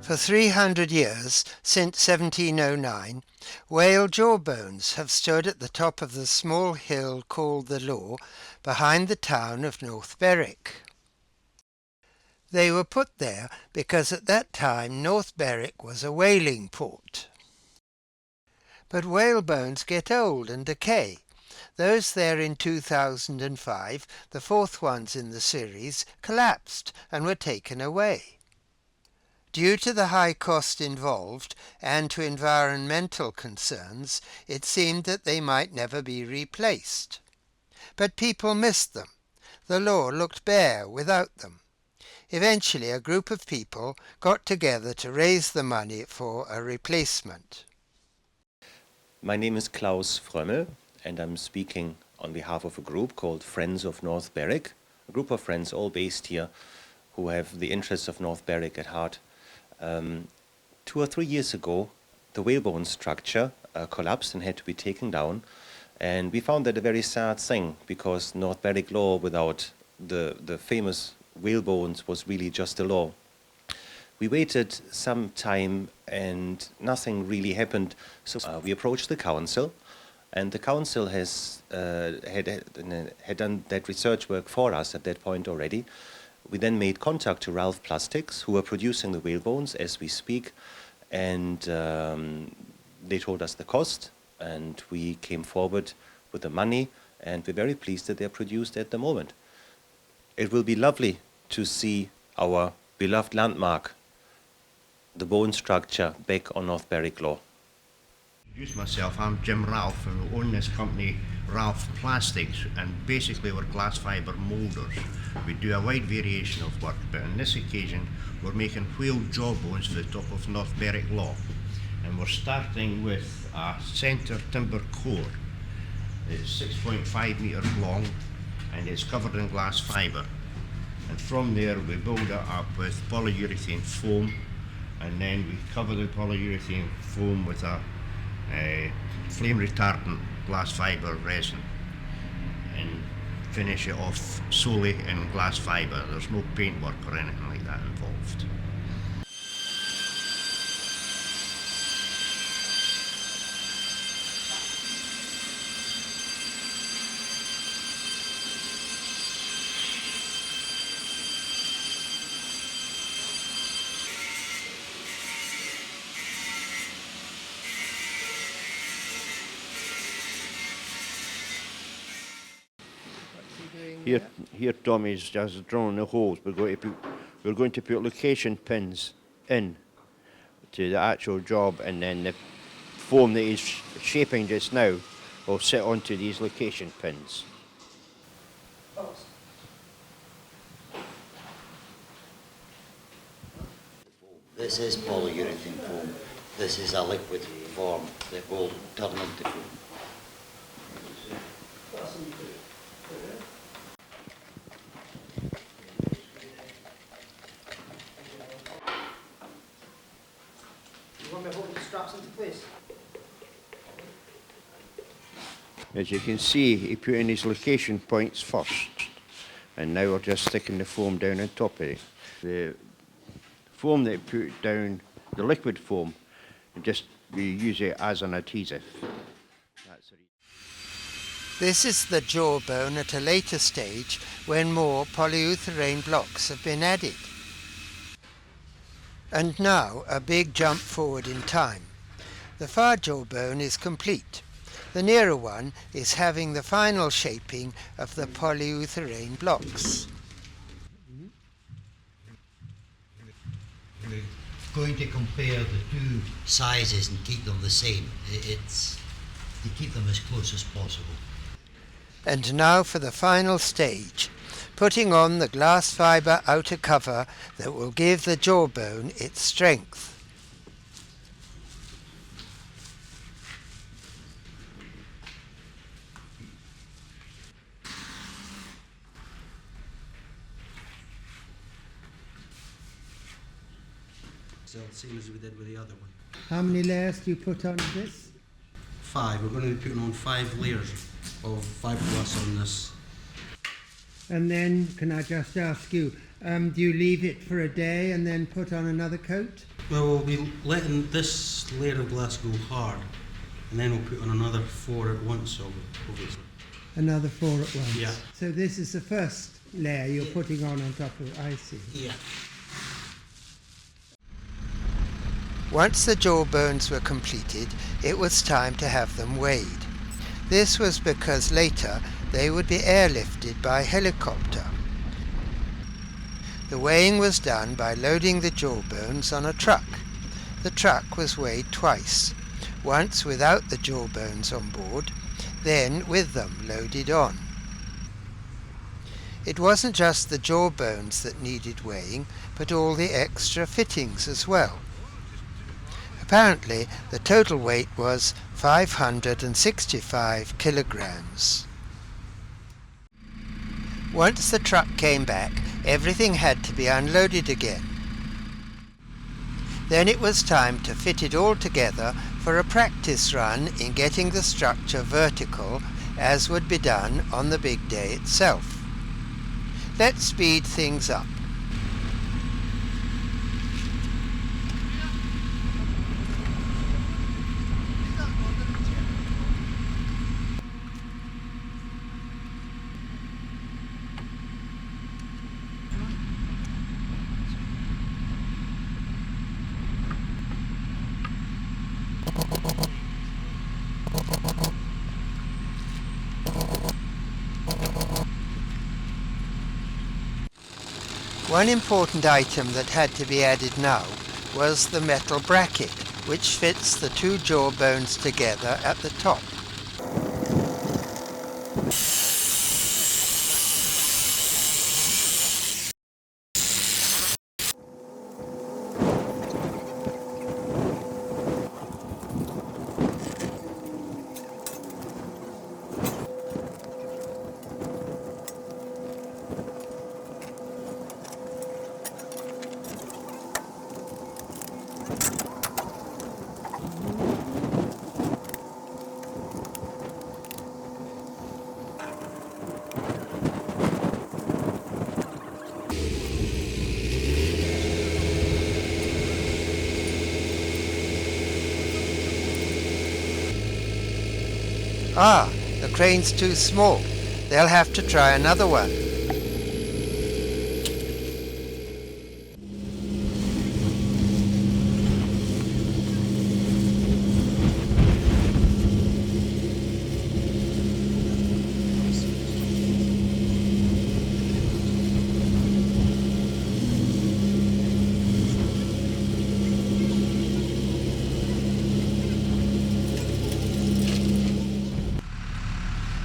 For 300 years, since 1709, whale jawbones have stood at the top of the small hill called the Law, behind the town of North Berwick. They were put there because at that time North Berwick was a whaling port. But whale bones get old and decay. Those there in 2005, the fourth ones in the series, collapsed and were taken away. Due to the high cost involved and to environmental concerns, it seemed that they might never be replaced. But people missed them. The Law looked bare without them. Eventually, a group of people got together to raise the money for a replacement. My name is Klaus Frömmel, and I'm speaking on behalf of a group called Friends of North Berwick, a group of friends all based here who have the interests of North Berwick at heart. 2 or 3 years ago, the whalebone structure collapsed and had to be taken down, and we found that a very sad thing, because North Berwick Law without the famous whalebones was really just a law. We waited some time and nothing really happened, so we approached the council, and the council has had done that research work for us at that point already. We then made contact to Ralph Plastics, who are producing the whalebones as we speak, and they told us the cost, and we came forward with the money, and we're very pleased that they're produced at the moment. It will be lovely to see our beloved landmark, the bone structure, back on North Berwick Law. Introduce myself, I'm Jim Ralph, and we own this company, Ralph Plastics, and basically we're glass fibre moulders. We do a wide variation of work, but on this occasion we're making whale jawbones for the top of North Berwick Law, and we're starting with a centre timber core. It's 6.5 metres long and it's covered in glass fibre, and from there we build it up with polyurethane foam, and then we cover the polyurethane foam with a flame retardant glass fibre resin and finish it off solely in glass fibre. There's no paintwork or anything like that involved. Here Tommy's just drilling the holes. We're going to put location pins in to the actual job, and then the foam that he's shaping just now will sit onto these location pins. This is polyurethane foam. This is a liquid form that will turn into foam. As you can see, he put in his location points first, and now we're just sticking the foam down on top of it. The foam that he put down, the liquid foam, we use it as an adhesive. This is the jawbone at a later stage when more polyurethane blocks have been added. And now a big jump forward in time. The far jawbone is complete. The nearer one is having the final shaping of the polyurethane blocks. We're going to compare the two sizes and keep them the same. It's to keep them as close as possible. And now for the final stage, putting on the glass fibre outer cover that will give the jawbone its strength. So same as we did with the other one. How many layers do you put on this? 5. We're going to be putting on 5 layers. of fiberglass on this. And then, can I just ask you, do you leave it for a day and then put on another coat? Well, we'll be letting this layer of glass go hard, and then we'll put on another 4 at once, obviously. Another 4 at once? Yeah. So this is the first layer you're putting on top of, I see. Yeah. Once the jawbones were completed, it was time to have them weighed. This was because later they would be airlifted by helicopter. The weighing was done by loading the jawbones on a truck. The truck was weighed twice, once without the jawbones on board, then with them loaded on. It wasn't just the jawbones that needed weighing, but all the extra fittings as well. Apparently, the total weight was 565 kilograms. Once the truck came back, everything had to be unloaded again. Then it was time to fit it all together for a practice run in getting the structure vertical, as would be done on the big day itself. Let's speed things up. One important item that had to be added now was the metal bracket, which fits the two jawbones together at the top. Ah, the crane's too small. They'll have to try another one.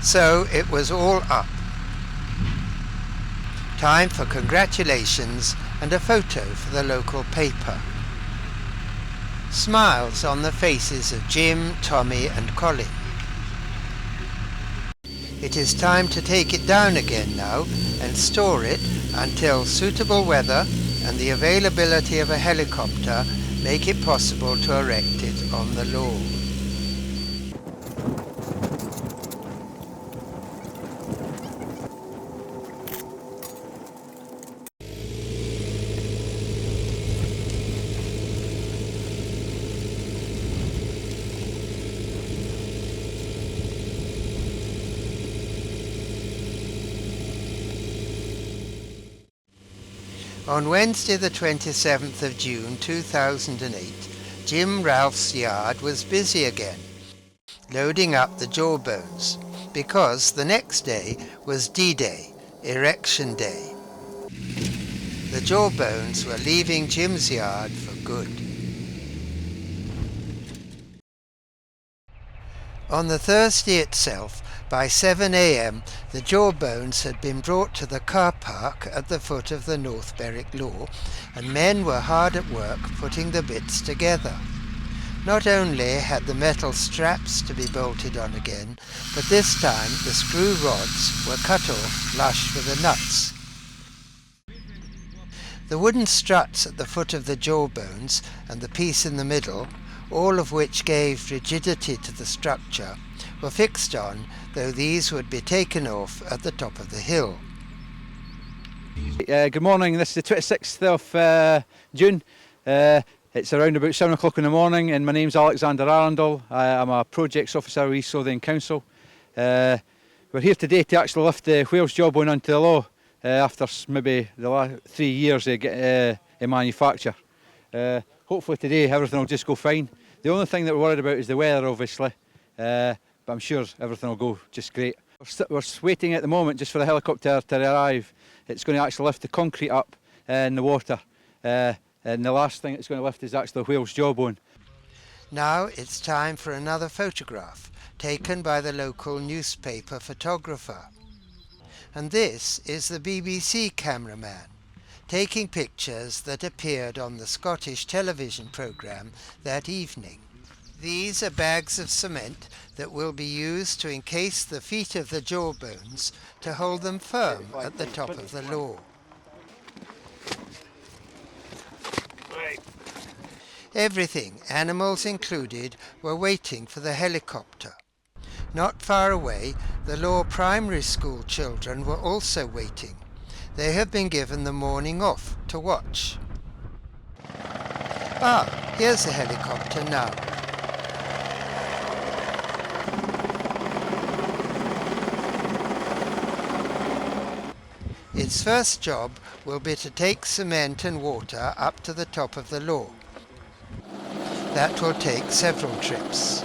So it was all up. Time for congratulations and a photo for the local paper. Smiles on the faces of Jim, Tommy and Colin. It is time to take it down again now and store it until suitable weather and the availability of a helicopter make it possible to erect it on the lawn. On Wednesday the 27th of June 2008, Jim Ralph's yard was busy again, loading up the jawbones, because the next day was D-Day, Erection Day. The jawbones were leaving Jim's yard for good. On the Thursday itself, by 7 a.m, the jawbones had been brought to the car park at the foot of the North Berwick Law, and men were hard at work putting the bits together. Not only had the metal straps to be bolted on again, but this time the screw rods were cut off flush with the nuts. The wooden struts at the foot of the jawbones and the piece in the middle all of which gave rigidity to the structure, were fixed on, though these would be taken off at the top of the hill. Good morning, this is the 26th of June. It's around about 7 o'clock in the morning and my name's Alexander Arundel. I'm a projects officer with East Lothian Council. We're here today to actually lift the Wales jawbone onto the law after maybe the last 3 years in manufacture. Hopefully today everything will just go fine. The only thing that we're worried about is the weather obviously, but I'm sure everything will go just great. We're waiting at the moment just for the helicopter to arrive. It's going to actually lift the concrete up in the water. And the last thing it's going to lift is actually the whale's jawbone. Now it's time for another photograph taken by the local newspaper photographer. And this is the BBC cameraman taking pictures that appeared on the Scottish television programme that evening. These are bags of cement that will be used to encase the feet of the jawbones to hold them firm at the top of the law. Everything, animals included, were waiting for the helicopter. Not far away, the Law Primary School children were also waiting. They have been given the morning off to watch. Ah, here's the helicopter now. Its first job will be to take cement and water up to the top of the law. That will take several trips.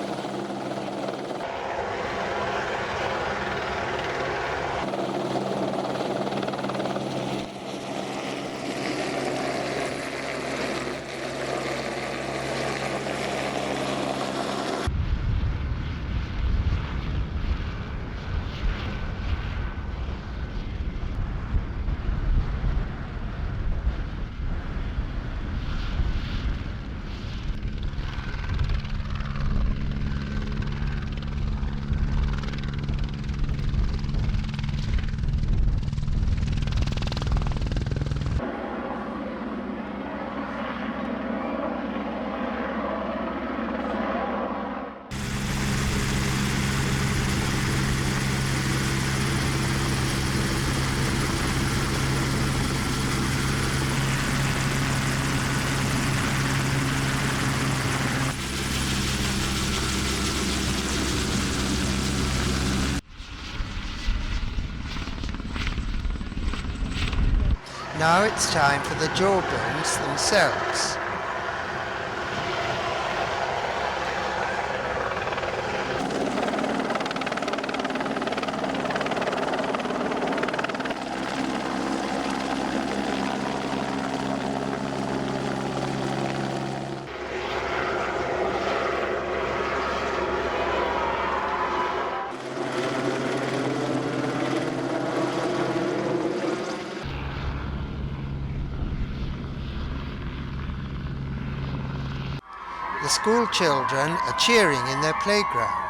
Now it's time for the jawbones themselves. The school children are cheering in their playground.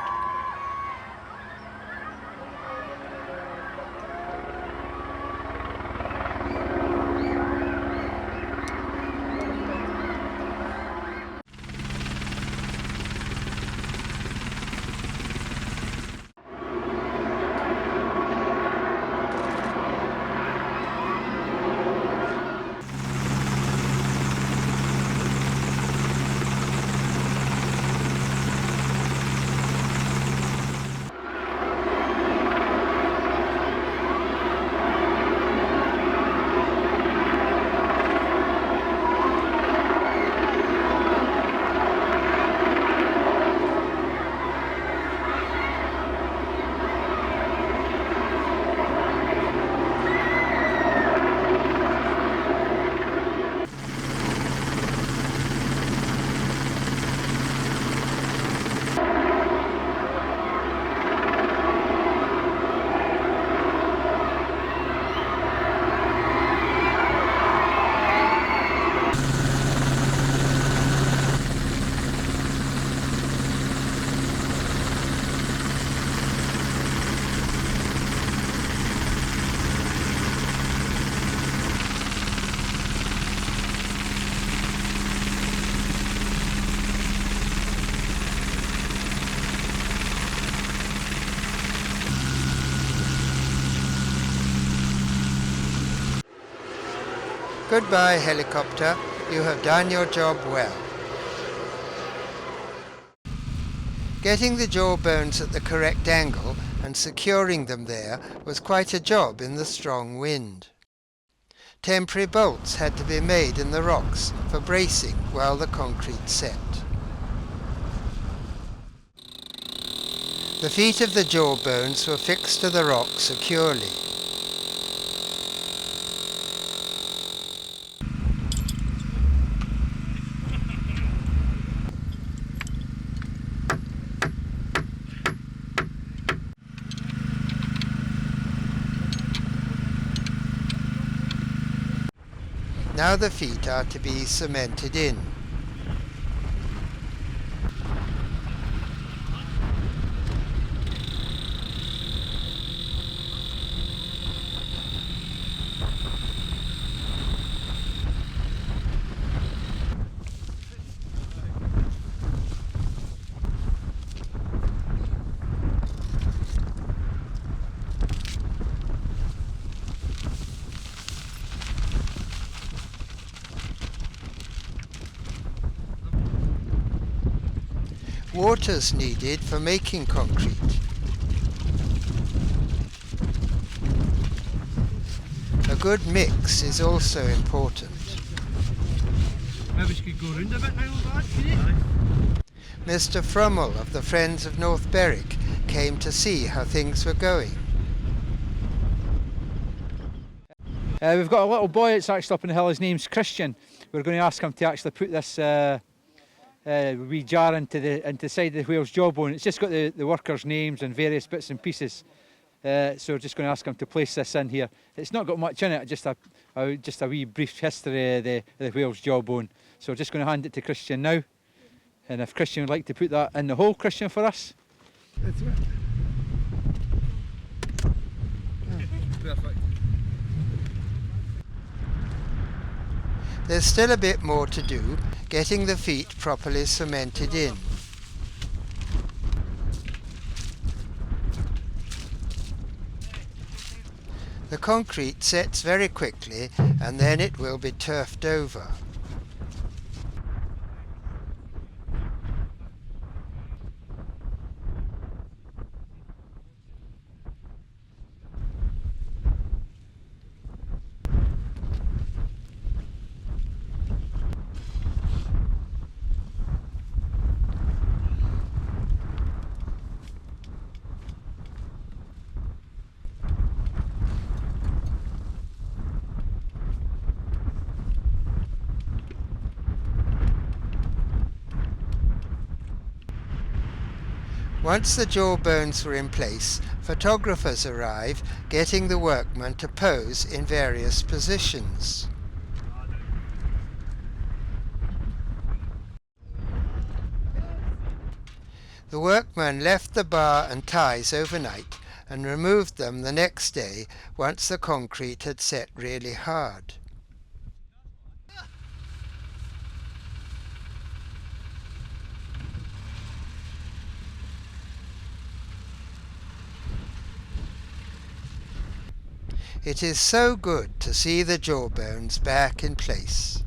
Goodbye, helicopter. You have done your job well. Getting the jawbones at the correct angle and securing them there was quite a job in the strong wind. Temporary bolts had to be made in the rocks for bracing while the concrete set. The feet of the jawbones were fixed to the rock securely. Now the feet are to be cemented in. Water's needed for making concrete. A good mix is also important. Maybe we could go round a bit now, lad, can you? Mr. Frummel of the Friends of North Berwick came to see how things were going. We've got a little boy that's actually up in the hill. His name's Christian. We're going to ask him to actually put this wee jar into the side of the whale's jawbone. It's just got the workers' names and various bits and pieces. So we're just going to ask him to place this in here. It's not got much in it, just a wee brief history of the whale's jawbone. So we're just going to hand it to Christian now. And if Christian would like to put that in the hole, Christian, for us. That's right. Perfect. There's still a bit more to do, getting the feet properly cemented in. The concrete sets very quickly and then it will be turfed over. Once the jawbones were in place, photographers arrive, getting the workmen to pose in various positions. The workmen left the bar and ties overnight and removed them the next day once the concrete had set really hard. It is so good to see the jawbones back in place.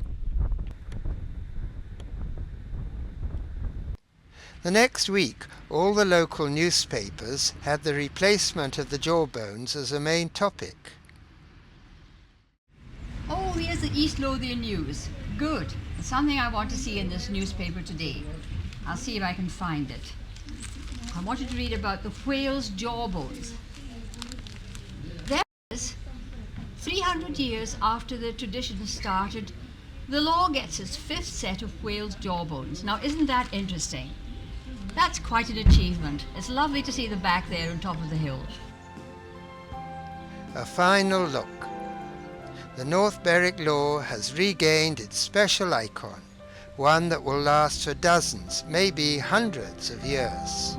The next week, all the local newspapers had the replacement of the jawbones as a main topic. Oh, here's the East Lothian News. Good. It's something I want to see in this newspaper today. I'll see if I can find it. I wanted to read about the whale's jawbones. There it is. 300 years after the tradition started, the law gets its fifth set of whale's jawbones. Now, isn't that interesting? That's quite an achievement. It's lovely to see them back there on top of the hill. A final look. The North Berwick law has regained its special icon, one that will last for dozens, maybe hundreds of years.